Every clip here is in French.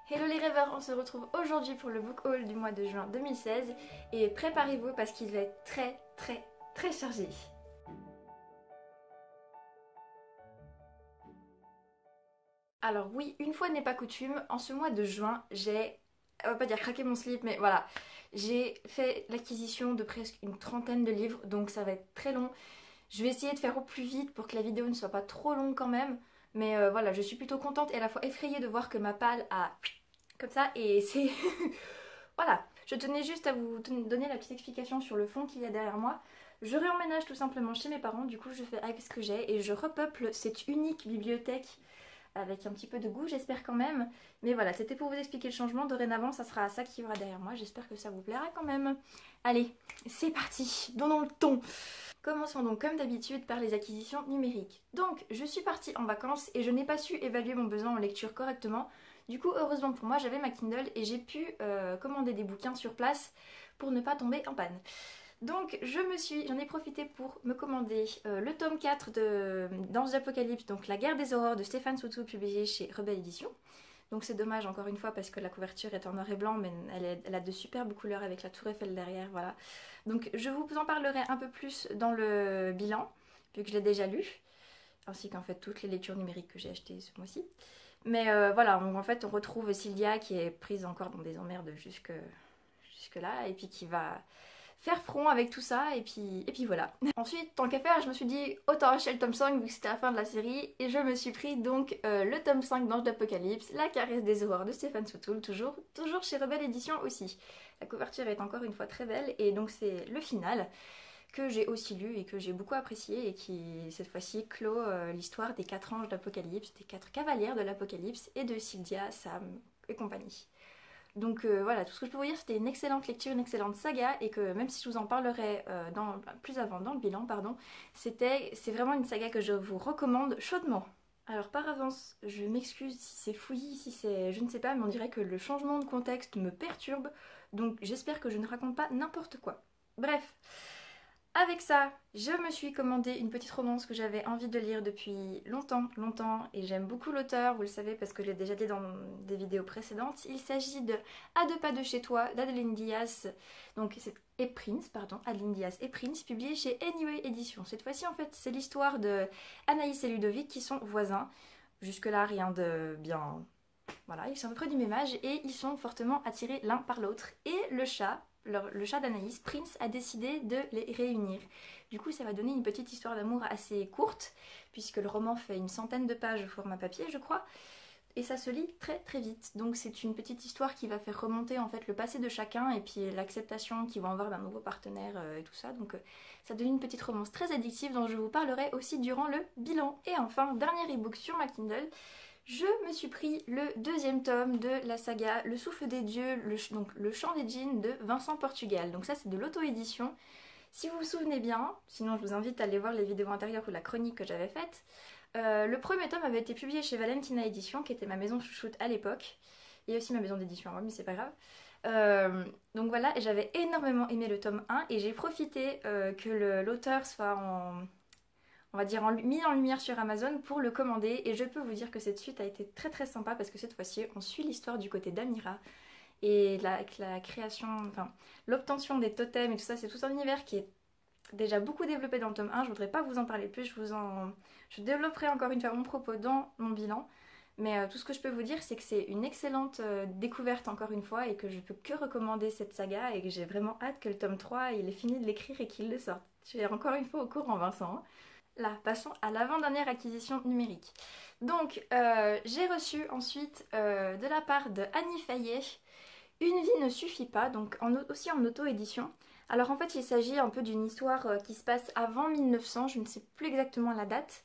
Hello les rêveurs, on se retrouve aujourd'hui pour le book haul du mois de juin 2016 et préparez-vous parce qu'il va être très chargé. Alors oui, une fois n'est pas coutume, en ce mois de juin, on va pas dire craqué mon slip, mais voilà, j'ai fait l'acquisition de presque une trentaine de livres, donc ça va être très long. Je vais essayer de faire au plus vite pour que la vidéo ne soit pas trop longue quand même, mais voilà, je suis plutôt contente et à la fois effrayée de voir que ma palle a comme ça et c'est... Voilà, je tenais juste à vous donner la petite explication sur le fond qu'il y a derrière moi. Je réemménage tout simplement chez mes parents, du coup je fais avec ce que j'ai et je repeuple cette unique bibliothèque avec un petit peu de goût, j'espère quand même. Mais voilà, c'était pour vous expliquer le changement. Dorénavant, ça sera ça qui y aura derrière moi. J'espère que ça vous plaira quand même. Allez, c'est parti, donnons le ton. Commençons donc comme d'habitude par les acquisitions numériques. Donc, je suis partie en vacances et je n'ai pas su évaluer mon besoin en lecture correctement. Du coup, heureusement pour moi, j'avais ma Kindle et j'ai pu commander des bouquins sur place pour ne pas tomber en panne. Donc j'en ai profité pour me commander le tome 4 de Danse d'Apocalypse, donc La guerre des aurores de Stéphane Soutou, publié chez Rebelle Édition. Donc c'est dommage encore une fois parce que la couverture est en noir et blanc, mais elle a de superbes couleurs avec la tour Eiffel derrière, voilà. Donc je vous en parlerai un peu plus dans le bilan, vu que je l'ai déjà lu, ainsi qu'en fait toutes les lectures numériques que j'ai achetées ce mois-ci. Mais voilà, en fait on retrouve Sylvia qui est prise encore dans des emmerdes jusque là, et puis qui va faire front avec tout ça et puis voilà. Ensuite, tant qu'à faire, je me suis dit autant acheter le tome 5 vu que c'était la fin de la série et je me suis pris donc le tome 5 d'Ange d'Apocalypse, La caresse des aurores de Stéphane Soutoul, toujours chez Rebelle Édition aussi. La couverture est encore une fois très belle et donc c'est le final que j'ai aussi lu et que j'ai beaucoup apprécié et qui cette fois-ci clôt l'histoire des 4 anges d'Apocalypse, des 4 cavalières de l'Apocalypse et de Sylvia, Sam et compagnie. Donc voilà, tout ce que je peux vous dire, c'était une excellente lecture, une excellente saga, et que même si je vous en parlerai plus avant dans le bilan, pardon, c'est vraiment une saga que je vous recommande chaudement. Alors par avance, je m'excuse si c'est fouillis, si c'est... je ne sais pas, mais on dirait que le changement de contexte me perturbe, donc j'espère que je ne raconte pas n'importe quoi. Bref, avec ça, je me suis commandé une petite romance que j'avais envie de lire depuis longtemps, et j'aime beaucoup l'auteur, vous le savez parce que je l'ai déjà dit dans des vidéos précédentes. Il s'agit de À deux pas de chez toi d'Adeline Diaz, et Prince, pardon, Adeline Diaz et Prince, publié chez Anyway Édition. Cette fois-ci, en fait, c'est l'histoire de Anaïs et Ludovic qui sont voisins. Jusque-là, rien de bien... Voilà, ils sont à peu près du même âge et ils sont fortement attirés l'un par l'autre. Et le chat d'Anaïs, Prince, a décidé de les réunir. Du coup, ça va donner une petite histoire d'amour assez courte, puisque le roman fait une centaine de pages au format papier, je crois, et ça se lit très vite. Donc c'est une petite histoire qui va faire remonter en fait le passé de chacun et puis l'acceptation qu'ils vont avoir d'un nouveau partenaire et tout ça. Donc ça donne une petite romance très addictive dont je vous parlerai aussi durant le bilan. Et enfin, dernier ebook sur ma Kindle, je me suis pris le deuxième tome de la saga Le Souffle des Dieux, donc Le Chant des Djinns de Vincent Portugal. Donc ça c'est de l'auto-édition. Si vous vous souvenez bien, sinon je vous invite à aller voir les vidéos antérieures ou la chronique que j'avais faite, le premier tome avait été publié chez Valentina Édition, qui était ma maison chouchoute à l'époque, et aussi ma maison d'édition à moi, mais c'est pas grave. Donc voilà, et j'avais énormément aimé le tome 1, et j'ai profité que l'auteur soit on va dire mis en lumière sur Amazon pour le commander, et je peux vous dire que cette suite a été très sympa parce que cette fois-ci on suit l'histoire du côté d'Amira et la création, enfin l'obtention des totems et tout ça, c'est tout un univers qui est déjà beaucoup développé dans le tome 1, je voudrais pas vous en parler plus, je développerai encore une fois mon propos dans mon bilan, mais tout ce que je peux vous dire c'est que c'est une excellente découverte encore une fois et que je peux que recommander cette saga et que j'ai vraiment hâte que le tome 3 il ait fini de l'écrire et qu'il le sorte. Je suis encore une fois au courant, Vincent. Là, passons à l'avant-dernière acquisition numérique. Donc, j'ai reçu ensuite de la part de Annie Fayet Une vie ne suffit pas, donc aussi en auto-édition. Alors en fait, il s'agit un peu d'une histoire qui se passe avant 1900, je ne sais plus exactement la date.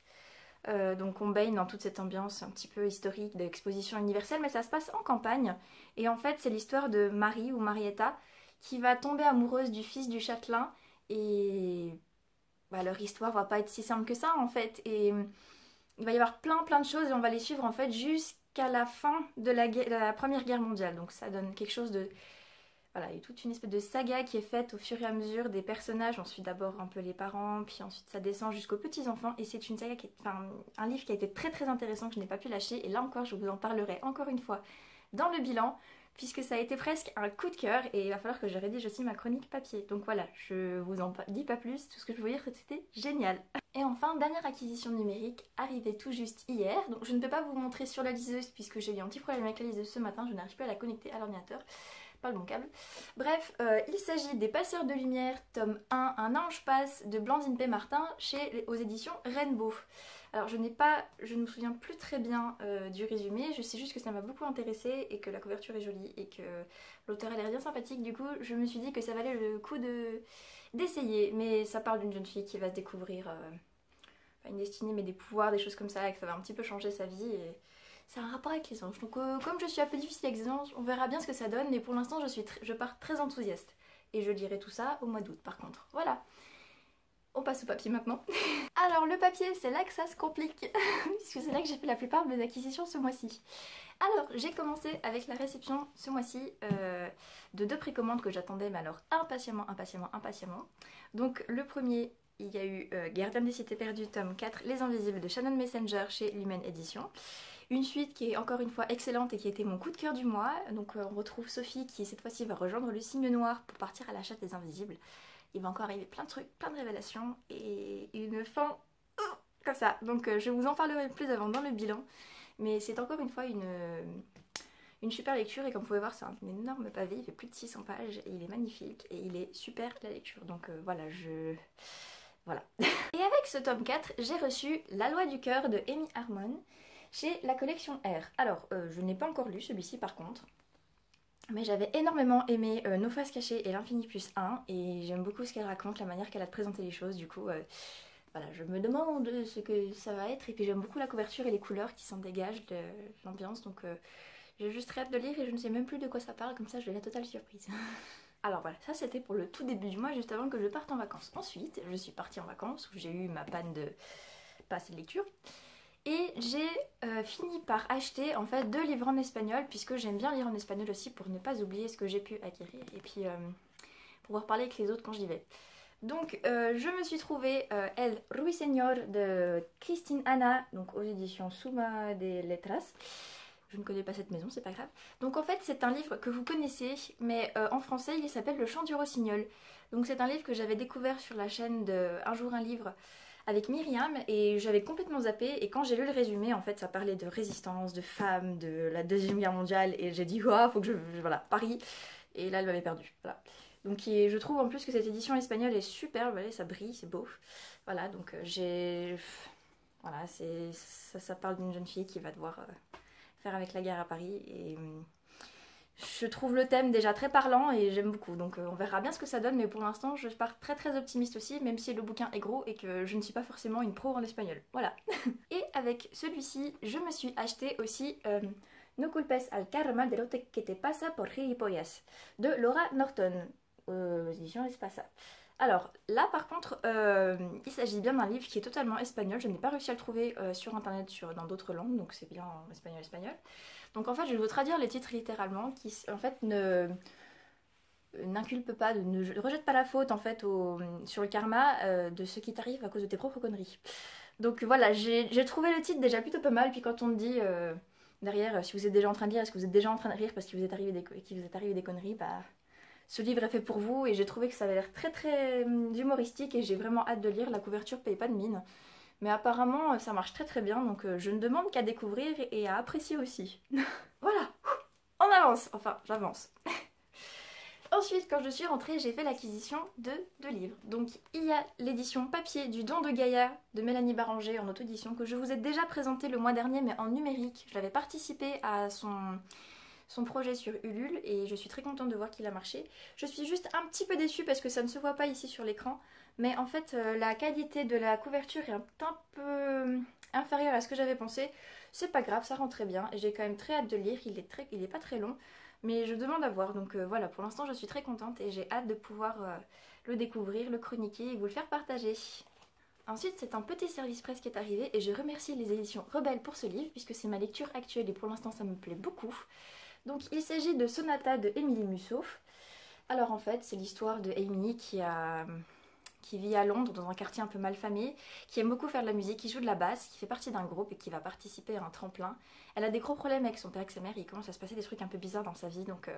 Donc on baigne dans toute cette ambiance un petit peu historique d'exposition universelle, mais ça se passe en campagne. Et en fait, c'est l'histoire de Marie ou Marietta qui va tomber amoureuse du fils du châtelain et leur histoire va pas être si simple que ça en fait. Et il va y avoir plein de choses et on va les suivre en fait jusqu'à la fin de la Première Guerre mondiale. Donc ça donne quelque chose de... Voilà, il y a toute une espèce de saga qui est faite au fur et à mesure des personnages. On suit d'abord un peu les parents, puis ensuite ça descend jusqu'aux petits-enfants. Et c'est une saga un livre qui a été très intéressant que je n'ai pas pu lâcher. Et là encore, je vous en parlerai encore une fois dans le bilan, puisque ça a été presque un coup de cœur et il va falloir que je rédige aussi ma chronique papier. Donc voilà, je vous en dis pas plus, tout ce que je peux vous dire c'est que c'était génial. Et enfin, dernière acquisition numérique, arrivée tout juste hier. Donc je ne peux pas vous montrer sur la liseuse puisque j'ai eu un petit problème avec la liseuse ce matin, je n'arrive plus à la connecter à l'ordinateur. Pas le bon câble. Bref, il s'agit des Passeurs de lumière, tome 1, Un ange passe de Blandine P. Martin aux éditions Rainbow. Alors je ne me souviens plus très bien du résumé, je sais juste que ça m'a beaucoup intéressée et que la couverture est jolie et que l'auteur a l'air bien sympathique. Du coup je me suis dit que ça valait le coup d'essayer. Mais ça parle d'une jeune fille qui va se découvrir pas une destinée mais des pouvoirs, des choses comme ça, et que ça va un petit peu changer sa vie. Et c'est un rapport avec les anges. Donc comme je suis un peu difficile avec les anges, on verra bien ce que ça donne, mais pour l'instant je pars très enthousiaste. Et je lirai tout ça au mois d'août par contre. Voilà. On passe au papier maintenant. Alors le papier, c'est là que ça se complique, puisque c'est là que j'ai fait la plupart de mes acquisitions ce mois-ci. Alors j'ai commencé avec la réception ce mois-ci de 2 précommandes que j'attendais, mais alors impatiemment. Donc le premier, il y a eu Gardien des cités perdues, tome 4, Les Invisibles de Shannon Messenger chez Lumen Édition. Une suite qui est encore une fois excellente et qui a été mon coup de cœur du mois. Donc on retrouve Sophie qui cette fois-ci va rejoindre le Cygne Noir pour partir à la chasse des Invisibles. Il va encore arriver plein de trucs, plein de révélations et une fin comme ça. Donc je vous en parlerai plus avant dans le bilan. Mais c'est encore une fois une super lecture et comme vous pouvez voir c'est un énorme pavé, il fait plus de 600 pages et il est magnifique et il est super la lecture. Donc voilà, voilà. Et avec ce tome 4, j'ai reçu La loi du cœur de Amy Harmon chez la collection R. Alors je n'ai pas encore lu celui-ci par contre. Mais j'avais énormément aimé Nos faces cachées et l'Infini plus 1 et j'aime beaucoup ce qu'elle raconte, la manière qu'elle a de présenter les choses. Du coup, voilà, je me demande ce que ça va être et puis j'aime beaucoup la couverture et les couleurs qui s'en dégagent de l'ambiance. Donc j'ai juste très hâte de lire et je ne sais même plus de quoi ça parle, comme ça je vais la totale surprise. Alors voilà, ça c'était pour le tout début du mois, juste avant que je parte en vacances. Ensuite, je suis partie en vacances où j'ai eu ma panne de passe de lecture. Et j'ai fini par acheter en fait 2 livres en espagnol, puisque j'aime bien lire en espagnol aussi pour ne pas oublier ce que j'ai pu acquérir et puis pouvoir parler avec les autres quand j'y vais. Donc je me suis trouvé El Ruiseñor de Christine Hanna, donc aux éditions Suma de Letras. Je ne connais pas cette maison, c'est pas grave. Donc en fait c'est un livre que vous connaissez, mais en français il s'appelle Le Chant du Rossignol. Donc c'est un livre que j'avais découvert sur la chaîne de Un jour un livre avec Myriam et j'avais complètement zappé et quand j'ai lu le résumé en fait ça parlait de résistance, de femmes, de la Deuxième Guerre mondiale et j'ai dit oh, faut que voilà, Paris, et là elle m'avait perdu, voilà. Donc je trouve en plus que cette édition espagnole est superbe, ça brille, c'est beau, voilà. Donc voilà, ça parle d'une jeune fille qui va devoir faire avec la guerre à Paris et je trouve le thème déjà très parlant et j'aime beaucoup, donc on verra bien ce que ça donne, mais pour l'instant je pars très optimiste aussi, même si le bouquin est gros et que je ne suis pas forcément une pro en espagnol, voilà. Et avec celui-ci, je me suis acheté aussi No culpes al karma de lo que te pasa por gilipollas de Laura Norton, aux éditions Espasa. Alors là par contre, il s'agit bien d'un livre qui est totalement espagnol, je n'ai pas réussi à le trouver sur internet dans d'autres langues, donc c'est bien en espagnol. Donc en fait je vais vous traduire les titres littéralement, qui en fait n'inculpe pas, ne rejette pas la faute en fait sur le karma de ce qui t'arrive à cause de tes propres conneries. Donc voilà, j'ai trouvé le titre déjà plutôt pas mal, puis quand on me dit derrière, si vous êtes déjà en train de lire, est-ce que vous êtes déjà en train de rire parce qu'il vous est arrivé des conneries, bah ce livre est fait pour vous et j'ai trouvé que ça avait l'air très humoristique et j'ai vraiment hâte de lire. La couverture paye pas de mine. Mais apparemment ça marche très bien, donc je ne demande qu'à découvrir et à apprécier aussi. Voilà, on avance, enfin j'avance. Ensuite, quand je suis rentrée, j'ai fait l'acquisition de 2 livres. Donc il y a l'édition papier du Don de Gaïa de Mélanie Baranger en auto-édition que je vous ai déjà présenté le mois dernier mais en numérique. Je l'avais participé à son projet sur Ulule et je suis très contente de voir qu'il a marché. Je suis juste un petit peu déçue parce que ça ne se voit pas ici sur l'écran, mais en fait la qualité de la couverture est un peu inférieure à ce que j'avais pensé. C'est pas grave, ça rend très bien et j'ai quand même très hâte de lire, il est pas très long, mais je demande à voir, donc voilà, pour l'instant je suis très contente et j'ai hâte de pouvoir le découvrir, le chroniquer et vous le faire partager. Ensuite, c'est un petit service presse qui est arrivé et je remercie les éditions Rebelle pour ce livre puisque c'est ma lecture actuelle et pour l'instant ça me plaît beaucoup. Donc il s'agit de Sonata de Émilie Musso. Alors en fait c'est l'histoire de Amy qui a qui vit à Londres dans un quartier un peu malfamé, qui aime beaucoup faire de la musique, qui joue de la basse, qui fait partie d'un groupe et qui va participer à un tremplin. Elle a des gros problèmes avec son père et avec sa mère, et il commence à se passer des trucs un peu bizarres dans sa vie, donc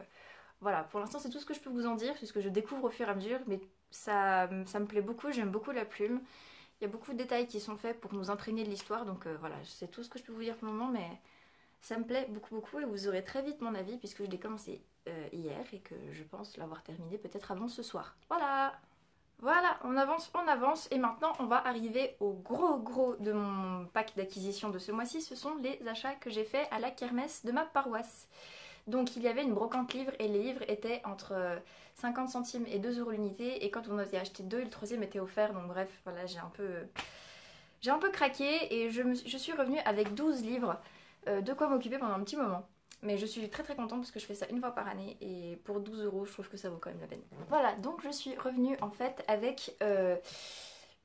voilà, pour l'instant c'est tout ce que je peux vous en dire, c'est ce que je découvre au fur et à mesure, mais ça me plaît beaucoup, j'aime beaucoup la plume. Il y a beaucoup de détails qui sont faits pour nous imprégner de l'histoire, donc voilà, c'est tout ce que je peux vous dire pour le moment, mais ça me plaît beaucoup beaucoup et vous aurez très vite mon avis puisque je l'ai commencé hier et que je pense l'avoir terminé peut-être avant ce soir. Voilà! Voilà, on avance et maintenant on va arriver au gros de mon pack d'acquisition de ce mois-ci, ce sont les achats que j'ai faits à la kermesse de ma paroisse. Donc il y avait une brocante livre et les livres étaient entre 50 centimes et 2 € l'unité et quand on avait acheté deux, le troisième était offert, donc bref, voilà, j'ai un peu craqué et je suis revenue avec 12 livres, de quoi m'occuper pendant un petit moment. Mais je suis très contente parce que je fais ça une fois par année et pour 12 € je trouve que ça vaut quand même la peine. Voilà, donc je suis revenue en fait avec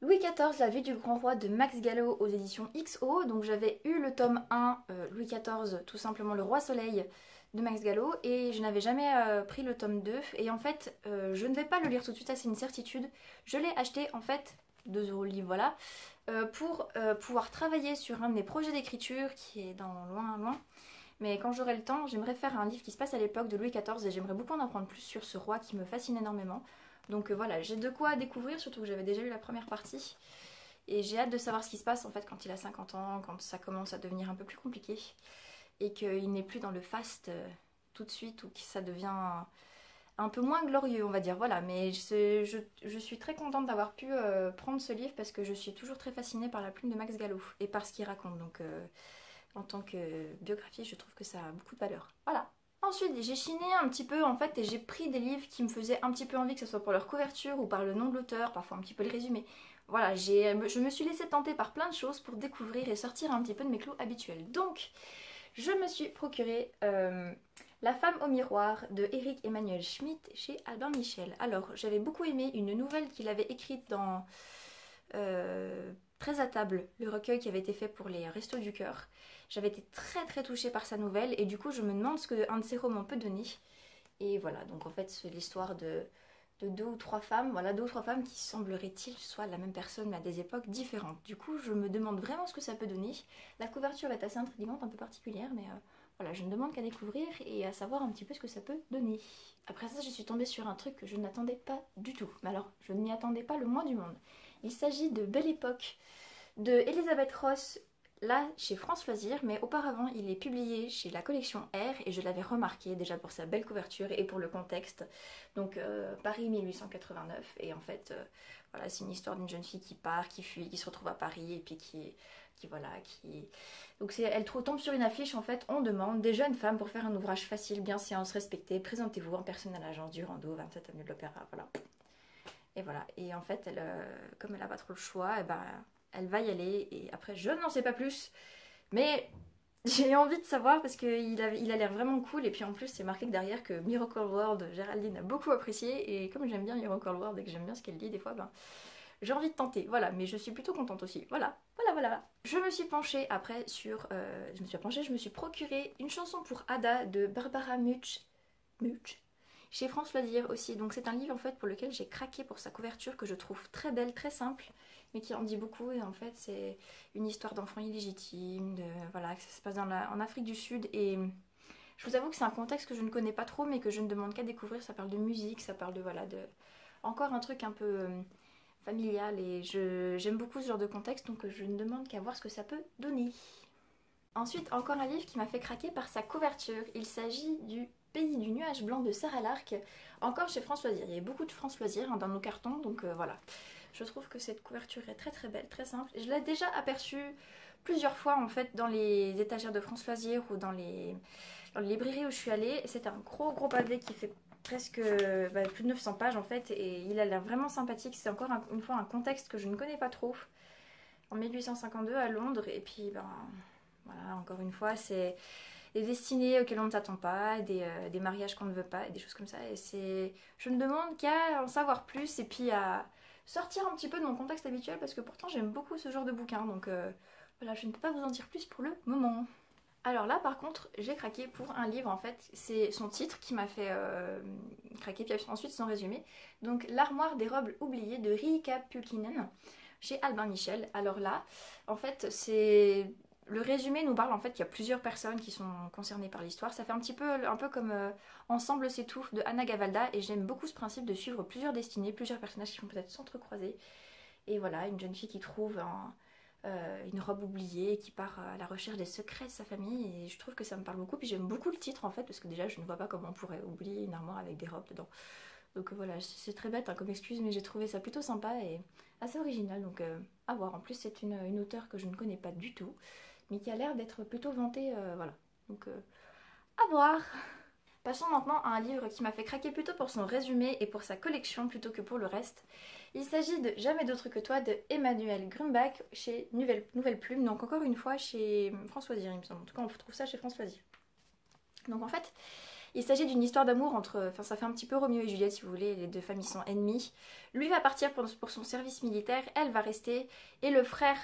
Louis XIV, la vie du grand roi de Max Gallo aux éditions XO. Donc j'avais eu le tome 1, Louis XIV, tout simplement le roi soleil de Max Gallo et je n'avais jamais pris le tome 2 et en fait je ne vais pas le lire tout de suite, ça c'est une certitude. Je l'ai acheté en fait, 2 € le livre, voilà, pour pouvoir travailler sur un de mes projets d'écriture qui est dans loin. Mais quand j'aurai le temps, j'aimerais faire un livre qui se passe à l'époque de Louis XIV et j'aimerais beaucoup en apprendre plus sur ce roi qui me fascine énormément. Donc voilà, j'ai de quoi découvrir, surtout que j'avais déjà lu la première partie. Et j'ai hâte de savoir ce qui se passe en fait quand il a 50 ans, quand ça commence à devenir un peu plus compliqué. Et qu'il n'est plus dans le faste tout de suite ou que ça devient un peu moins glorieux on va dire. Voilà, mais je suis très contente d'avoir pu prendre ce livre parce que je suis toujours très fascinée par la plume de Max Gallo et par ce qu'il raconte. Donc en tant que biographie, je trouve que ça a beaucoup de valeur. Voilà. Ensuite, j'ai chiné un petit peu en fait et j'ai pris des livres qui me faisaient un petit peu envie, que ce soit pour leur couverture ou par le nom de l'auteur, parfois un petit peu le résumé. Voilà, je me suis laissée tenter par plein de choses pour découvrir et sortir un petit peu de mes clous habituels. Donc, je me suis procuré La femme au miroir de Éric Emmanuel Schmitt chez Albin Michel. Alors, j'avais beaucoup aimé une nouvelle qu'il avait écrite dans Très à table, le recueil qui avait été fait pour les Restos du Cœur. J'avais été très touchée par sa nouvelle et du coup je me demande ce qu'un de ses romans peut donner. Et voilà, donc en fait c'est l'histoire de deux ou trois femmes, voilà, deux ou trois femmes qui semblerait-il soient la même personne mais à des époques différentes. Du coup je me demande vraiment ce que ça peut donner. La couverture est assez intrigante, un peu particulière, mais voilà, je ne demande qu'à découvrir et à savoir un petit peu ce que ça peut donner. Après ça je suis tombée sur un truc que je n'attendais pas du tout, mais alors je n'y attendais pas le moins du monde. Il s'agit de Belle Époque de Elisabeth Ross, là chez France Loisirs, mais auparavant il est publié chez la collection R et je l'avais remarqué déjà pour sa belle couverture et pour le contexte. Donc Paris 1889 et en fait voilà, c'est une histoire d'une jeune fille qui part, qui fuit, qui se retrouve à Paris et puis qui donc elle tombe sur une affiche en fait, on demande des jeunes femmes pour faire un ouvrage facile, bienséance, respectée, présentez-vous en personne à l'agence du Rando, 27 avenue de l'Opéra, voilà. Et voilà, et en fait elle, comme elle n'a pas trop le choix, et ben elle va y aller et après je n'en sais pas plus mais j'ai envie de savoir parce qu'il a l'air vraiment cool et puis en plus c'est marqué que derrière que Miracle World, Géraldine a beaucoup apprécié et comme j'aime bien Miracle World et que j'aime bien ce qu'elle dit des fois, ben j'ai envie de tenter, voilà, mais je suis plutôt contente aussi, voilà. Je me suis penchée après sur, je me suis procuré une chanson pour Ada de Barbara Much chez France Loisirs aussi, donc c'est un livre en fait pour lequel j'ai craqué pour sa couverture que je trouve très belle, très simple, mais qui en dit beaucoup et en fait c'est une histoire d'enfant illégitime, voilà, que ça se passe en Afrique du Sud et je vous avoue que c'est un contexte que je ne connais pas trop mais que je ne demande qu'à découvrir, ça parle de musique, ça parle de voilà, encore un truc un peu familial et j'aime beaucoup ce genre de contexte donc je ne demande qu'à voir ce que ça peut donner. Ensuite, encore un livre qui m'a fait craquer par sa couverture, il s'agit du Pays du nuage blanc de Sarah Lark, encore chez France Loisirs. Il y a beaucoup de France Loisirs dans nos cartons, donc voilà. Je trouve que cette couverture est très belle, très simple. Je l'ai déjà aperçue plusieurs fois en fait dans les étagères de France Loisirs ou dans les librairies où je suis allée. C'est un gros pavé qui fait presque plus de 900 pages en fait et il a l'air vraiment sympathique. C'est encore une fois un contexte que je ne connais pas trop. En 1852 à Londres et puis ben voilà, encore une fois c'est des destinées auxquelles on ne s'attend pas, des mariages qu'on ne veut pas, et des choses comme ça. Et je ne demande qu'à en savoir plus et puis à sortir un petit peu de mon contexte habituel parce que pourtant j'aime beaucoup ce genre de bouquin. Donc voilà, je ne peux pas vous en dire plus pour le moment. Alors là par contre j'ai craqué pour un livre en fait, c'est son titre qui m'a fait craquer, puis ensuite son résumé. Donc L'armoire des robes oubliées de Riikka Pulkkinen chez Albin Michel. Alors là en fait c'est... Le résumé nous parle en fait qu'il y a plusieurs personnes qui sont concernées par l'histoire. Ça fait un peu comme Ensemble c'est tout de Anna Gavalda, et j'aime beaucoup ce principe de suivre plusieurs destinées, plusieurs personnages qui vont peut-être s'entrecroiser. Et voilà, une jeune fille qui trouve une robe oubliée, qui part à la recherche des secrets de sa famille, et je trouve que ça me parle beaucoup. Puis j'aime beaucoup le titre en fait, parce que déjà je ne vois pas comment on pourrait oublier une armoire avec des robes dedans. Donc voilà, c'est très bête hein, comme excuse, mais j'ai trouvé ça plutôt sympa et assez original, donc à voir. En plus c'est une auteure que je ne connais pas du tout, mais qui a l'air d'être plutôt vantée, voilà. Donc à voir. Passons maintenant à un livre qui m'a fait craquer plutôt pour son résumé et pour sa collection plutôt que pour le reste. Il s'agit de Jamais d'autre que toi de Emmanuel Grumbach chez Nouvelle Plume, donc encore une fois chez François Zir, il me semble. En tout cas on trouve ça chez François Zir. Donc en fait, il s'agit d'une histoire d'amour entre... Enfin ça fait un petit peu Roméo et Juliette si vous voulez, les deux familles sont ennemies. Lui va partir pour son service militaire, elle va rester, et le frère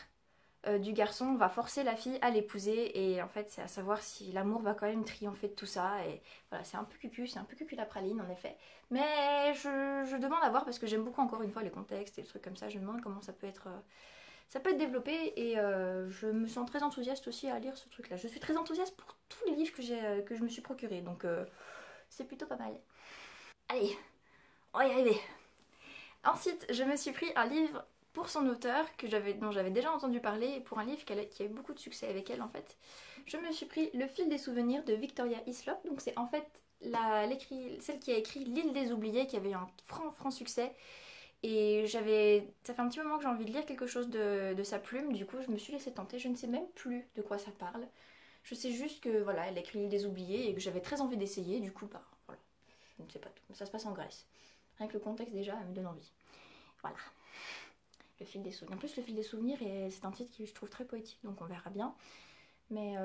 du garçon va forcer la fille à l'épouser, et en fait c'est à savoir si l'amour va quand même triompher de tout ça. Et voilà, c'est un peu cucu la praline en effet, mais je demande à voir parce que j'aime beaucoup encore une fois les contextes et les trucs comme ça. Je me demande comment ça peut être développé, et je me sens très enthousiaste aussi à lire ce truc là. Je suis très enthousiaste pour tous les livres que je me suis procuré, donc c'est plutôt pas mal. Allez, on va y arriver. Ensuite je me suis pris un livre pour son auteur dont j'avais déjà entendu parler, et pour un livre qui a eu beaucoup de succès avec elle en fait. Je me suis pris Le fil des souvenirs de Victoria Hislop. Donc c'est en fait celle qui a écrit L'île des oubliés, qui avait eu un franc succès. Et ça fait un petit moment que j'ai envie de lire quelque chose de sa plume, du coup je me suis laissée tenter. Je ne sais même plus de quoi ça parle. Je sais juste que voilà, elle a écrit L'île des oubliés et que j'avais très envie d'essayer, du coup bah voilà. Je ne sais pas tout. Ça se passe en Grèce. Rien que le contexte déjà, elle me donne envie. Voilà. Le fil des souvenirs. En plus, Le fil des souvenirs, c'est un titre qui je trouve très poétique, donc on verra bien. Mais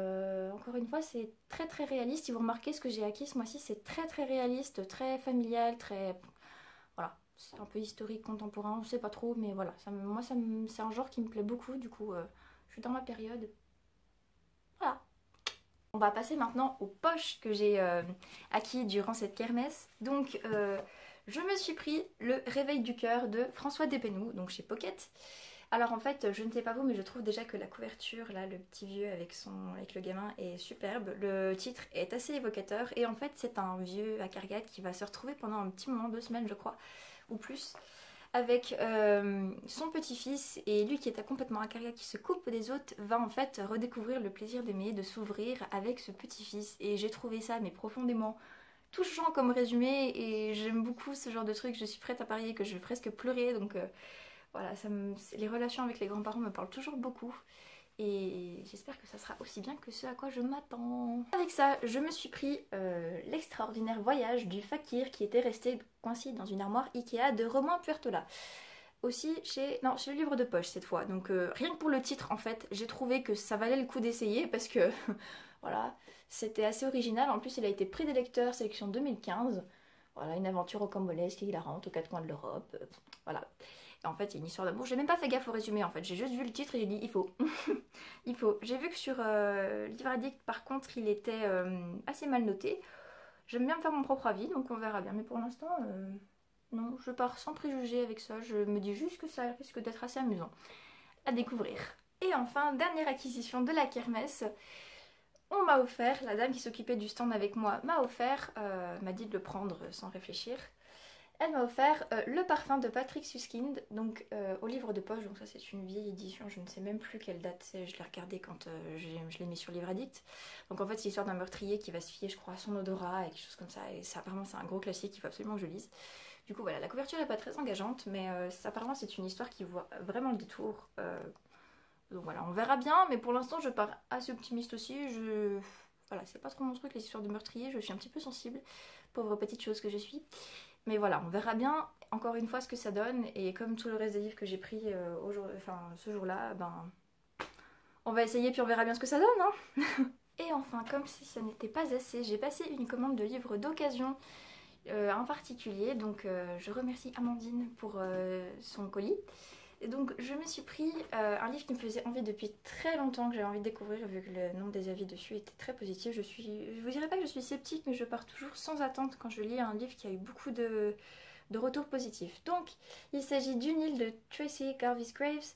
encore une fois, c'est très réaliste. Si vous remarquez ce que j'ai acquis ce mois-ci, c'est très réaliste, très familial, très... Voilà, c'est un peu historique, contemporain, je sais pas trop, mais voilà. C'est un genre qui me plaît beaucoup, du coup, je suis dans ma période. Voilà. On va passer maintenant aux poches que j'ai acquis durant cette kermesse. Donc... je me suis pris Le réveil du cœur de François Despénoux, donc chez Pocket. Alors en fait, je ne sais pas vous, mais je trouve déjà que la couverture, là, le petit vieux avec le gamin est superbe. Le titre est assez évocateur, et en fait c'est un vieux à Cargate qui va se retrouver pendant un petit moment, 2 semaines je crois, ou plus, avec son petit-fils, et lui qui était complètement à Cargate, qui se coupe des autres, va en fait redécouvrir le plaisir d'aimer, de s'ouvrir avec ce petit-fils. Et j'ai trouvé ça mais profondément touchant comme résumé, et j'aime beaucoup ce genre de truc. Je suis prête à parier que je vais presque pleurer, donc voilà, les relations avec les grands-parents me parlent toujours beaucoup, et j'espère que ça sera aussi bien que ce à quoi je m'attends. Avec ça, je me suis pris L'extraordinaire voyage du fakir, qui était resté coincé dans une armoire Ikea de Romain Puertola. Aussi chez le livre de poche cette fois. Donc rien que pour le titre en fait, j'ai trouvé que ça valait le coup d'essayer, parce que voilà, c'était assez original. En plus il a été prix des lecteurs sélection 2015. Voilà, une aventure rocambolesque et hilarante aux 4 coins de l'Europe. Voilà. Et en fait, il y a une histoire d'amour. J'ai même pas fait gaffe au résumé en fait. J'ai juste vu le titre et j'ai dit il faut. Il faut. J'ai vu que sur Livre Addict par contre, il était assez mal noté. J'aime bien me faire mon propre avis, donc on verra bien. Mais pour l'instant, non, je pars sans préjugés avec ça. Je me dis juste que ça risque d'être assez amusant à découvrir. Et enfin, dernière acquisition de la kermesse. On m'a offert, la dame qui s'occupait du stand avec moi m'a offert, m'a dit de le prendre sans réfléchir. Elle m'a offert Le parfum de Patrick Suskind, donc au livre de poche. Donc ça c'est une vieille édition, je ne sais même plus quelle date c'est, je l'ai regardé quand je l'ai mis sur Livre Addict. Donc en fait c'est l'histoire d'un meurtrier qui va se fier je crois à son odorat et quelque chose comme ça, et ça apparemment c'est un gros classique, il faut absolument que je lise. Du coup voilà, la couverture n'est pas très engageante, mais apparemment c'est une histoire qui voit vraiment le détour. Donc voilà, on verra bien, mais pour l'instant je pars assez optimiste aussi. Voilà, c'est pas trop mon truc les histoires de meurtriers, je suis un petit peu sensible, pauvre petite chose que je suis. Mais voilà, on verra bien encore une fois ce que ça donne, et comme tout le reste des livres que j'ai pris ce jour-là, ben on va essayer puis on verra bien ce que ça donne, hein. Et enfin, comme si ça n'était pas assez, j'ai passé une commande de livres d'occasion en particulier, donc je remercie Amandine pour son colis. Et donc je me suis pris un livre qui me faisait envie depuis très longtemps, que j'avais envie de découvrir vu que le nombre des avis dessus était très positif. Je vous dirais pas que je suis sceptique, mais je pars toujours sans attente quand je lis un livre qui a eu beaucoup de retours positifs. Donc il s'agit d'Une île de Tracy Garvis Graves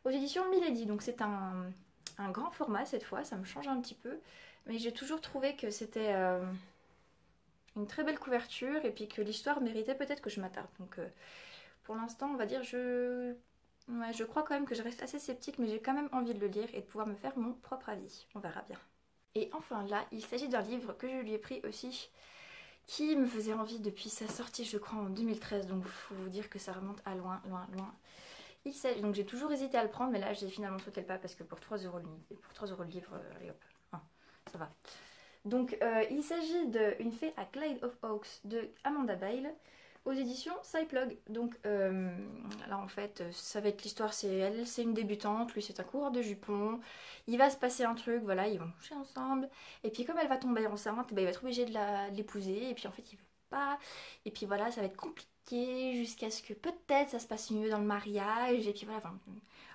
aux éditions Milady. Donc c'est un grand format cette fois, ça me change un petit peu, mais j'ai toujours trouvé que c'était une très belle couverture et puis que l'histoire méritait peut-être que je m'attarde. Donc pour l'instant, on va dire, ouais, je crois quand même que je reste assez sceptique, mais j'ai quand même envie de le lire et de pouvoir me faire mon propre avis. On verra bien. Et enfin là, il s'agit d'un livre que je lui ai pris aussi, qui me faisait envie depuis sa sortie, je crois, en 2013. Donc il faut vous dire que ça remonte à loin, loin, loin. Donc j'ai toujours hésité à le prendre, mais là j'ai finalement sauté le pas parce que pour 3 euros le livre, allez hop, hein, ça va. Donc il s'agit de Une fée à Clyde of Oaks de Amanda Bale aux éditions Cyplog. Donc là en fait ça va être l'histoire, c'est une débutante, lui c'est un coureur de jupons, il va se passer un truc, voilà, ils vont coucher ensemble, et puis comme elle va tomber enceinte, bah, il va être obligé de l'épouser, et puis en fait il veut pas, et puis voilà, ça va être compliqué jusqu'à ce que peut-être ça se passe mieux dans le mariage, et puis voilà, enfin,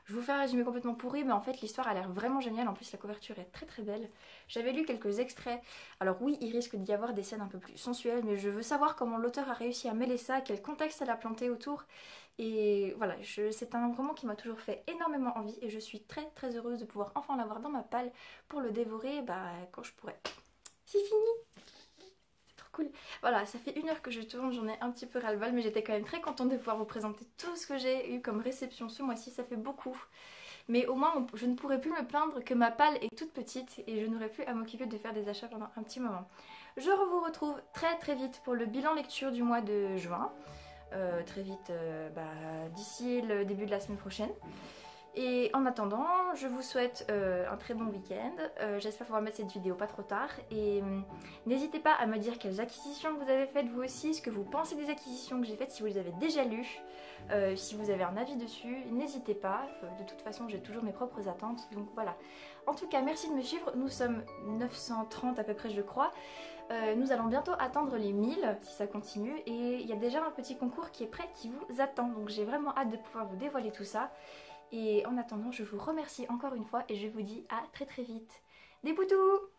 je vous fais un résumé complètement pourri, mais en fait l'histoire a l'air vraiment géniale, en plus la couverture est très très belle. J'avais lu quelques extraits, alors oui il risque d'y avoir des scènes un peu plus sensuelles, mais je veux savoir comment l'auteur a réussi à mêler ça, quel contexte elle a planté autour, et voilà, c'est un roman qui m'a toujours fait énormément envie, et je suis très très heureuse de pouvoir enfin l'avoir dans ma palle pour le dévorer quand je pourrai. C'est fini! Cool. Voilà, ça fait 1 heure que je tourne, j'en ai un petit peu ras-le-bol, mais j'étais quand même très contente de pouvoir vous présenter tout ce que j'ai eu comme réception ce mois-ci, ça fait beaucoup. Mais au moins, je ne pourrai plus me plaindre que ma palle est toute petite et je n'aurai plus à m'occuper de faire des achats pendant un petit moment. Je vous retrouve très très vite pour le bilan lecture du mois de juin. Très vite, d'ici le début de la semaine prochaine. Et en attendant, je vous souhaite un très bon week-end. J'espère pouvoir mettre cette vidéo pas trop tard. Et n'hésitez pas à me dire quelles acquisitions vous avez faites vous aussi, ce que vous pensez des acquisitions que j'ai faites, si vous les avez déjà lues, si vous avez un avis dessus, n'hésitez pas. De toute façon, j'ai toujours mes propres attentes, donc voilà. En tout cas, merci de me suivre. Nous sommes 930 à peu près, je crois. Nous allons bientôt atteindre les 1000 si ça continue. Et il y a déjà un petit concours qui est prêt, qui vous attend. Donc j'ai vraiment hâte de pouvoir vous dévoiler tout ça. Et en attendant, je vous remercie encore une fois et je vous dis à très très vite. Des poutous!